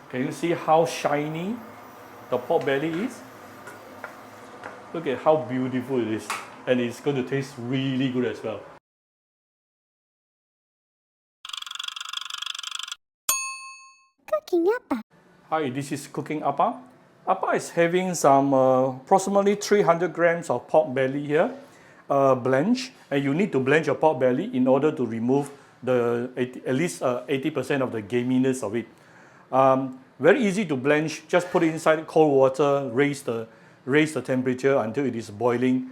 Can you see how shiny the pork belly is? Look at how beautiful it is. And it's going to taste really good as well. Cooking Appa. Hi, this is Cooking Appa. Appa is having some approximately 300 grams of pork belly here, blanch. And you need to blanch your pork belly in order to remove at least 80% of the gaminess of it. Very easy to blanch. Just put it inside cold water, raise the temperature until it is boiling.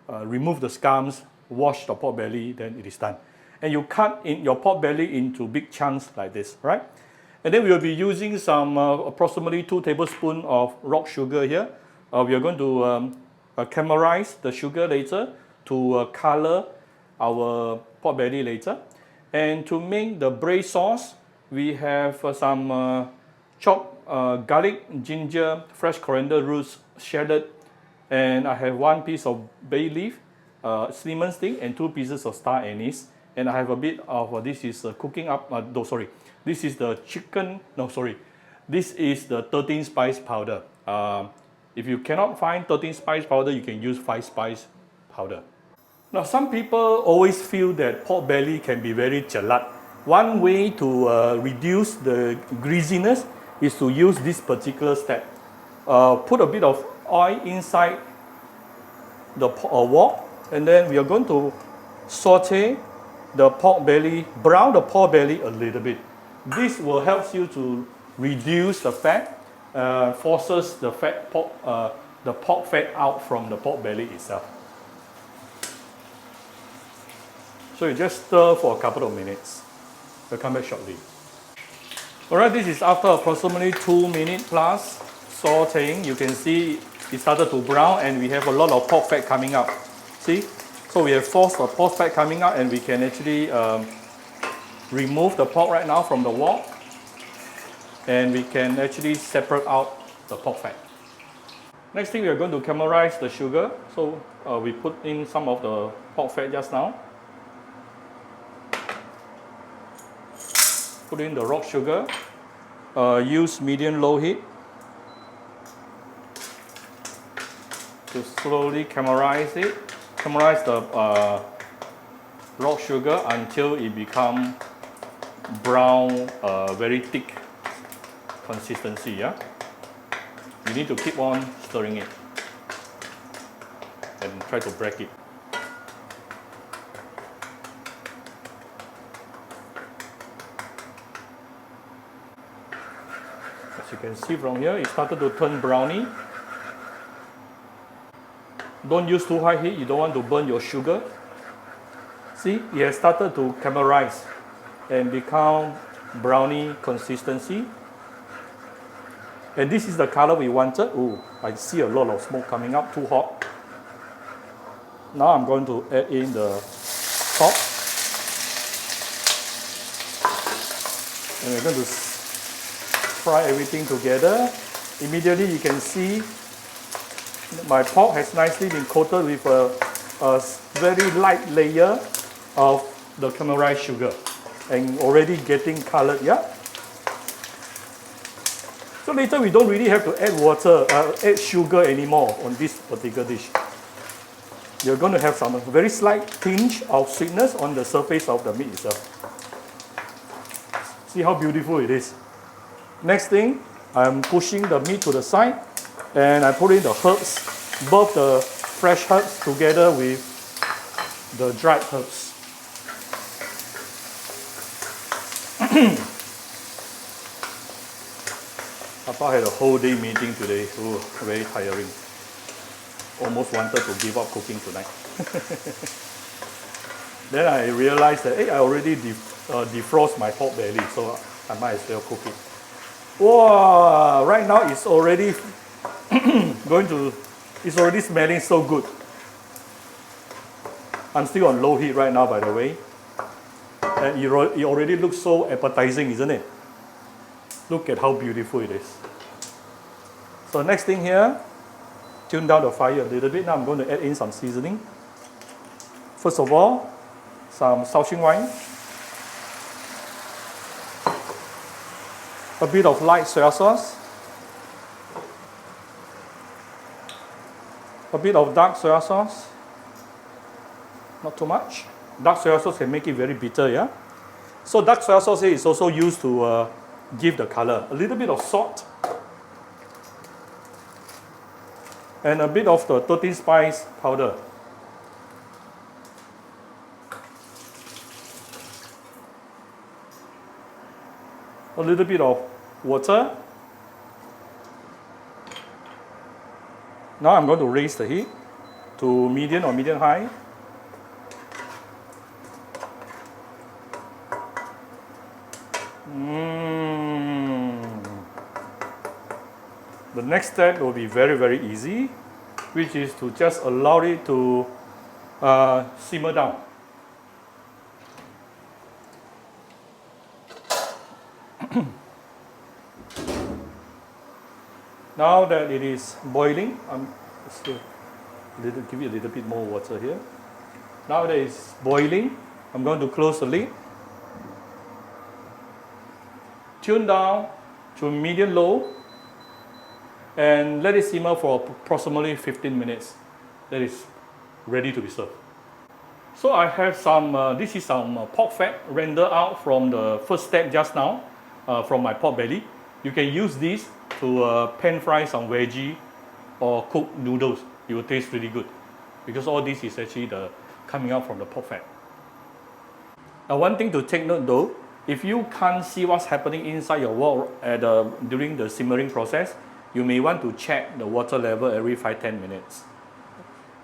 Remove the scums, wash the pork belly, then it is done. And you cut in your pork belly into big chunks like this, right? And then we will be using some approximately 2 tablespoons of rock sugar here. We are going to caramelize the sugar later to color our pork belly later. And to make the braised sauce, we have some chopped garlic, ginger, fresh coriander roots, shredded, and I have 1 piece of bay leaf, cinnamon stick, and 2 pieces of star anise. And I have a bit of this is cooking up. This is the chicken. No, sorry, this is the 13 spice powder. If you cannot find 13 spice powder, you can use 5 spice powder. Now, some people always feel that pork belly can be very jelat. One way to reduce the greasiness is to use this particular step. Put a bit of oil inside the wok, and then we are going to saute the pork belly, brown the pork belly a little bit. This will help you to reduce the fat, forces the pork fat out from the pork belly itself. So you just stir for a couple of minutes. We'll come back shortly. Alright, this is after approximately 2 minutes plus sauteing. You can see it started to brown and we have a lot of pork fat coming out. See? So we have forced the pork fat coming out, and we can actually remove the pork right now from the wok. And we can actually separate out the pork fat. Next thing, we are going to caramelize the sugar. So we put in some of the pork fat just now. Put in the rock sugar. Use medium-low heat to slowly caramelize it. Caramelize the rock sugar until it becomes brown, very thick consistency. Yeah, you need to keep on stirring it and try to break it. As you can see from here, it started to turn browny. Don't use too high heat, you don't want to burn your sugar. See, it has started to caramelize and become browny consistency. And this is the color we wanted. Oh, I see a lot of smoke coming up, too hot. Now I'm going to add in the salt. And we're going to fry everything together. Immediately you can see my pork has nicely been coated with a very light layer of the caramelized sugar and already getting colored. Yeah. So later we don't really have to add water, add sugar anymore on this particular dish. You're going to have some very slight tinge of sweetness on the surface of the meat itself. See how beautiful it is. Next thing, I'm pushing the meat to the side and I put in the herbs, both the fresh herbs together with the dried herbs. Papa had a whole day meeting today. Oh, very tiring. Almost wanted to give up cooking tonight. Then I realized that I already defrost my pork belly, so I might as well cook it. Wow! Right now it's already it's already smelling so good. I'm still on low heat right now, by the way. And it already looks so appetizing, isn't it? Look at how beautiful it is. So next thing here, tune down the fire a little bit. Now I'm going to add in some seasoning. First of all, some Shaoxing wine. A bit of light soy sauce. A bit of dark soy sauce. Not too much. Dark soy sauce can make it very bitter, yeah? So dark soy sauce is also used to give the color. A little bit of salt. And a bit of the 13 spice powder. A little bit of water. Now I'm going to raise the heat to medium or medium high. The next step will be very, very easy, which is to just allow it to simmer down. Now that it is boiling, give it a little bit more water here. Now that it's boiling, I'm going to close the lid. Tune down to medium low and let it simmer for approximately 15 minutes. That is ready to be served. So I have some, this is some pork fat rendered out from the first step just now, from my pork belly. You can use this to pan fry some veggie or cook noodles. It will taste really good because all this is actually coming out from the pork fat. Now one thing to take note though, if you can't see what's happening inside your wok during the simmering process, you may want to check the water level every 5-10 minutes.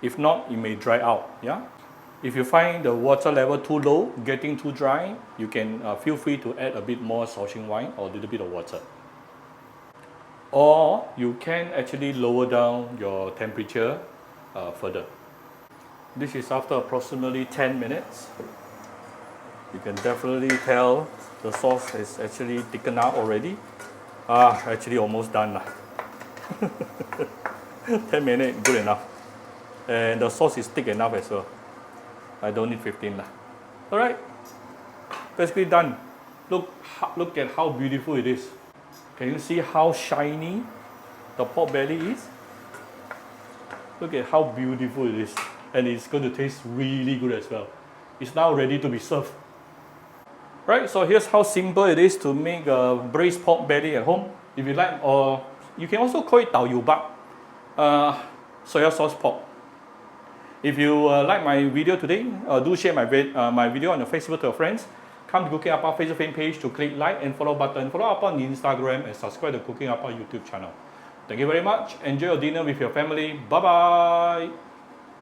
If not, it may dry out. Yeah? If you find the water level too low, getting too dry, you can feel free to add a bit more Shaoxing wine or a little bit of water. Or you can actually lower down your temperature further. This is after approximately 10 minutes. You can definitely tell the sauce is actually thickened out already. Actually almost done. 10 minutes, good enough. And the sauce is thick enough as well. I don't need 15. Alright, basically done. Look at how beautiful it is. Can you see how shiny the pork belly is? Look at how beautiful it is. And it's going to taste really good as well. It's now ready to be served. Right, so here's how simple it is to make a braised pork belly at home. If you like, or you can also call it Dao Yu Bak, soya sauce pork. If you like my video today, do share my video on your Facebook to your friends. Come to Cooking Appa Facebook fan page to click like and follow button. Follow up on Instagram and subscribe to Cooking Appa YouTube channel. Thank you very much. Enjoy your dinner with your family. Bye bye.